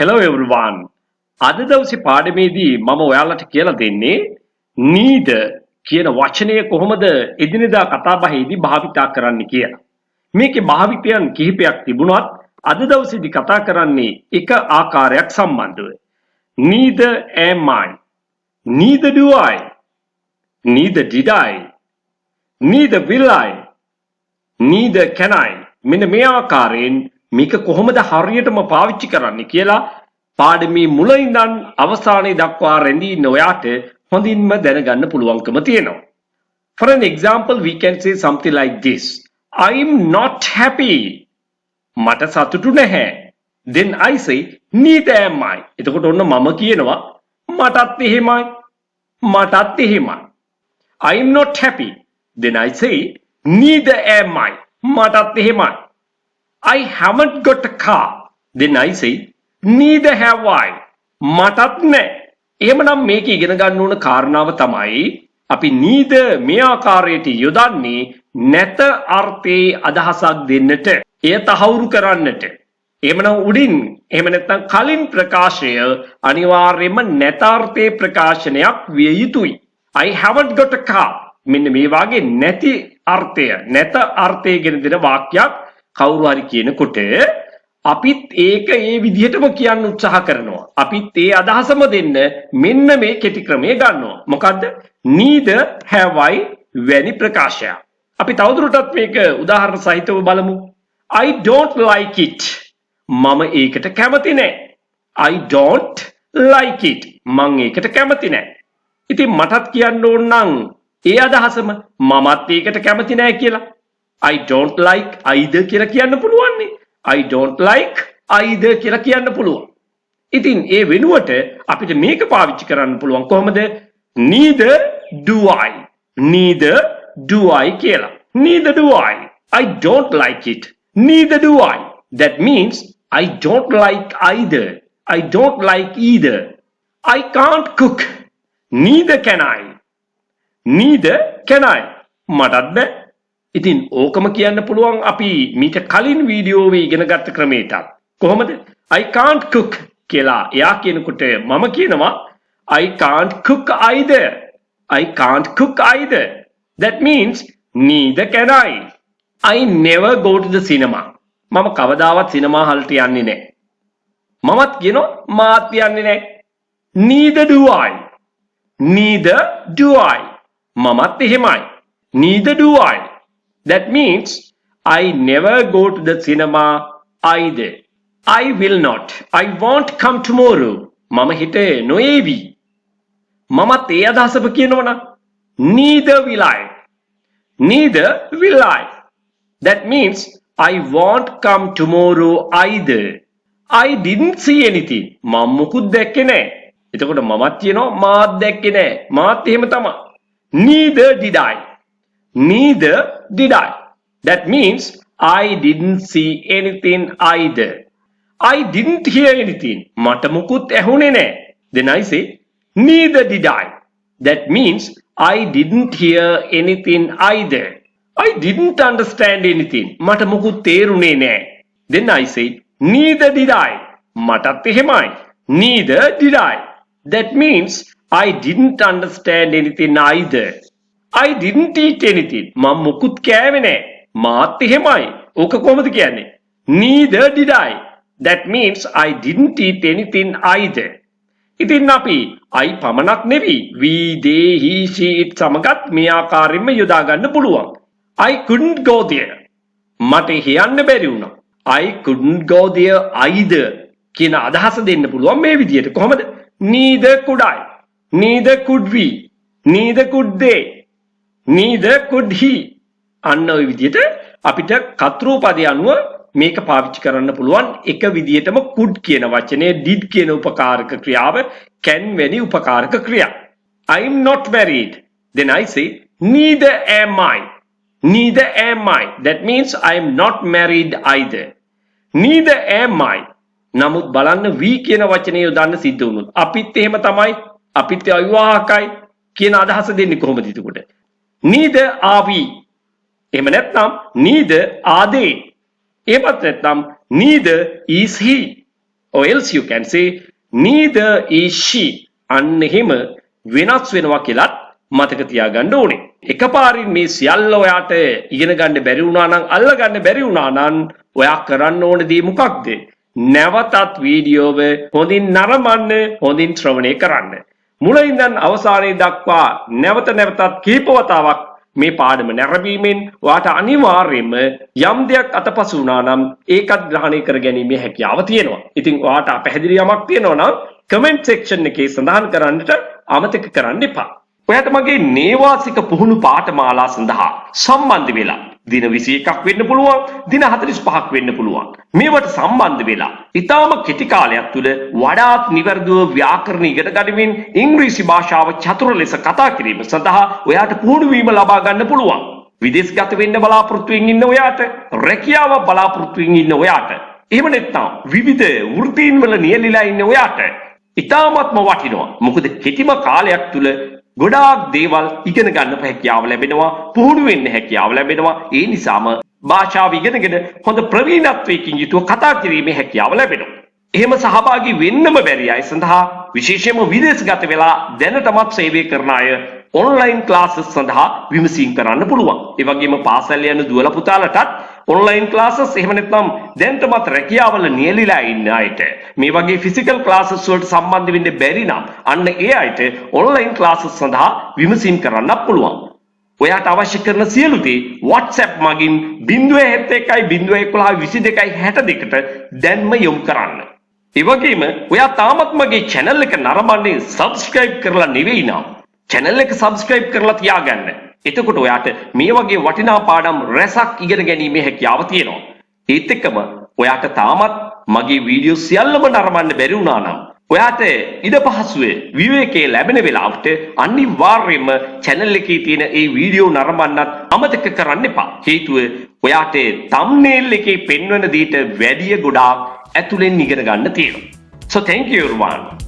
Hello everyone. අද දවසේ පාඩමේදී මම ඔයාලට කියලා දෙන්නේ need කියන වචනය කොහොමද එදිනෙදා කතාබහේදී භාවිතා කරන්න කියලා. මේකේ භාවිතයන් කිහිපයක් තිබුණත් අද දවසේදී කතා කරන්නේ එක ආකාරයක් සම්බන්ධව. Neither am I. Neither do I. Neither did I. Neither will I. Neither can I. මෙන්න මේ ආකාරයෙන් මේක කොහොමද හරියටම පාවිච්චි කරන්න කියලා පාඩමේ මුල ඉඳන් අවසානයේ දක්වා රැඳී ඉන්න ඔයාට හොඳින්ම දැනගන්න පුළුවන්කම තියෙනවා. For an example, we can say something like this. I'm not happy. මට සතුටු නැහැ. Then I say, neither am I. එතකොට ඔන්න මම කියනවා මටත් එහෙමයි. මටත් එහෙමයි. I'm not happy. Then I say, neither am I. මටත් එහෙමයි. I haven't got a car. Then I say, neither have I. මටත් නැහැ. එහෙමනම් මේක ඉගෙන ගන්න ඕන කාරණාව තමයි අපි neither මේ ආකාරයට යොදන්නේ නැත අර්ථයේ අදහසක් දෙන්නට. එය තහවුරු කරන්නට. එහෙමනම් උඩින් එහෙම නැත්නම් කලින් ප්‍රකාශය අනිවාර්යයෙන්ම නැත අර්ථයේ ප්‍රකාශනයක් විය යුතුයි. I haven't got a car. මෙන්න මේ වාගේ නැති අර්ථය නැත අර්ථය ගෙන දෙන වාක්‍යයක් කවුරු හරි කියනකොට අපිත් ඒක ඒ විදිහටම කියන්න උත්සාහ කරනවා. අපිත් ඒ අදහසම දෙන්න මෙන්න මේ කෙටි ක්‍රමය ගන්නවා. මොකද්ද? neither have I වැනි ප්‍රකාශය. අපි තවදුරටත් මේක උදාහරණ සහිතව බලමු. I don't like it. මම ඒකට කැමති නැහැ. I don't like it. මම ඒකට කැමති නැහැ. ඉතින් මටත් කියන්න ඕන නම් ඒ අදහසම මමත් ඒකට කැමති නැහැ කියලා. I don't like either කියලා කියන්න පුළුවන් නේ. I don't like either කියලා කියන්න පුළුවන්. ඉතින් ඒ වෙනුවට අපිට මේක පාවිච්චි කරන්න පුළුවන් කොහොමද? Neither do I. Neither do I කියලා. Neither do I. I don't like it. Neither do I. That means I don't like either. I don't like either. I can't cook. Neither can I. Neither can I. මටත් බෑ. ඉතින් ඕකම කියන්න පුළුවන් අපි මීට කලින් වීඩියෝවේ ඉගෙන ගත්ත ක්‍රමයටත්. කොහොමද? I can't cook කියලා එයා කියනකොට මම කියනවා I can't cook either. I can't cook either. That means neither can I. I never go to the cinema. මම කවදාවත් සිනමා හලට යන්නේ නැහැ. මමත් කියනවා මාත් යන්නේ නැහැ. Neither do I. Neither do I. මමත් එහෙමයි. Neither do I. That means I never go to the cinema either. I will not. I won't come tomorrow. මම හිත නොයේවි. මමත් ඒ අදහසම කියනවනම් neither will I. Neither will I. That means I won't come tomorrow either. I didn't see anything. මම මුකුත් දැක්කේ නැහැ. එතකොට මමත් කියනවා මාත් දැක්කේ නැහැ. මාත් එහෙම තමයි. Neither did I. Neither did I. That means I didn't see anything either. I didn't hear anything. මට මුකුත් ඇහුනේ නැහැ. Then I say, neither did I. That means I didn't hear anything either. I didn't understand anything. මට මුකුත් තේරුනේ නැහැ. Then I say, neither did I. මටත් එහෙමයි. Neither did I. That means I didn't understand anything either. I didn't eat anything. මම මුකුත් කෑවේ නැහැ. මාත් එහෙමයි. ඕක කොහොමද කියන්නේ? Neither did I. That means I didn't eat anything either. ඉතින් අපි I පමණක් නෙවෙයි we, they, he, she, it සමගත් මේ ආකාරයෙන්ම යොදා ගන්න පුළුවන්. I couldn't go there. මට යන්න බැරි වුණා. I couldn't go there either කියන අදහස දෙන්න පුළුවන් මේ විදිහට. කොහොමද? Neither could I. Neither could we. Neither could they. Neither could he. අන්න ඔය විදිහට අපිට කතෘපදයේ අනුව මේක පාවිච්චි කරන්න පුළුවන්. එක විදිහටම could කියන වචනේ did කියන උපකාරක ක්‍රියාව can වැනි උපකාරක ක්‍රියා. I am not married. Then I say neither am I. Neither am I. That means I am not married either. Neither am I. නමුත් බලන්න we කියන වචනේ යොදන්න සිද්ධ වුණොත් අපිත් එහෙම තමයි. අපිත් අවිවාහකයි කියන අදහස දෙන්නේ කොහොමද එතකොට? Neither are we. එහෙම නැත්නම් neither are they. එහෙමත් නැත්නම් neither is he. or else you can say neither is she. අන්න එහෙම වෙනස් වෙනවා කියලත් මතක තියාගන්න ඕනේ. එකපාරින් මේ සියල්ල ඔයාට ඉගෙන ගන්න බැරි වුණා නම් අල්ල ගන්න බැරි වුණා නම් ඔයා කරන්න ඕන දේ මොකක්ද? නැවතත් වීඩියෝව හොඳින් නරඹන්න, හොඳින් ශ්‍රවණය කරන්න. මුල ඉඳන් අවසානයේ දක්වා නැවත නැවතත් කීප වතාවක් මේ පාඩම නැරඹීමෙන් ඔයාට අනිවාර්යයෙන්ම යම් දෙයක් අතපසු වුණා නම් ඒකත් ග්‍රහණය කර ගැනීමේ හැකියාව තියෙනවා. ඉතින් ඔයාට පැහැදිලි යමක් තියෙනවා නම් කමෙන්ට් සෙක්ෂන් එකේ සඳහන් කරන්නට අමතක කරන්න එපා. ඔයාට මගේ නේවාසික පුහුණු පාඨමාලා සඳහා සම්බන්ධ වෙලා දින 21ක් වෙන්න පුළුවන්, දින 45ක් වෙන්න පුළුවන්. මේවට සම්බන්ධ වෙලා ඊටාම කෙටි කාලයක් තුළ වඩාත් නිවැරදිව ව්‍යාකරණ ඉගෙන ගනිමින් ඉංග්‍රීසි භාෂාව චතුර ලෙස කතා කිරීම සඳහා ඔයාට පුහුණු වීම ලබා ගන්න පුළුවන්. විදේශගත වෙන්න බලාපොරොත්තු වෙමින් ඉන්න ඔයාට, රැකියාව බලාපොරොත්තු වෙමින් ඉන්න ඔයාට, එහෙම නැත්නම් විවිධ වෘත්තීන් වල නියැලීලා ඉන්න ඔයාට ඉතාමත්ම වටිනවා. මොකද කෙටිම කාලයක් තුළ ගොඩාක් දේවල් ඉගෙන ගන්න හැකියාව ලැබෙනවා, පුහුණු වෙන්න හැකියාව ලැබෙනවා. ඒ නිසාම භාෂාව ඉගෙනගෙන හොඳ ප්‍රවීණත්වයකින් යුතුව කතා කිරීමේ හැකියාව ලැබෙනවා. එහෙම සහභාගී වෙන්නම බැරි අය සඳහා විශේෂයෙන්ම විදේශගත වෙලා දැනටමත් සේවය කරන අය ඔන්ලයින් ක්ලාසස් සඳහා විමසීම් කරන්න පුළුවන්. ඒ වගේම පාසල් යන දුවලා පුතාලටත් ඔන්ලයින් ක්ලාසස් එහෙම නැත්නම් දැනටමත් රැකියාවල නියැලීලා ඉන්න අයට මේ වගේ ෆිසිකල් ක්ලාසස් වලට සම්බන්ධ වෙන්න බැරි නම් අන්න ඒ අයට ඔන්ලයින් ක්ලාසස් සඳහා විමසීම් කරන්න පුළුවන්. ඔයාට අවශ්‍ය කරන සියලු දේ WhatsApp මගින් 071 011 22 62ට දැන්ම යොමු කරන්න. ඒ වගේම ඔයා තාමත් මගේ channel එක නරඹන්නේ subscribe කරලා නෙවෙයි නම් channel එක subscribe කරලා තියාගන්න. එතකොට ඔයාට මේ වගේ වටිනා පාඩම් රැසක් ඉගෙන ගැනීමේ හැකියාව තියෙනවා. ඒත් එක්කම ඔයාට තාමත් මගේ වීඩියෝ සියල්ලම නරඹන්න බැරි වුණා නම් ඔයාට ඉඩ පහසුවේ විවේකයේ ලැබෙන වෙලාවට අනිවාර්යයෙන්ම channel එකේ තියෙන ඒ වීඩියෝ නරඹන්නත් අමතක කරන්න එපා. හේතුව ඔයාට thumbnail එකේ පෙන්වන දේට වැඩිය ගොඩාක් ඇතුලෙන් ඉගෙන ගන්න තියෙනවා. So thank you everyone.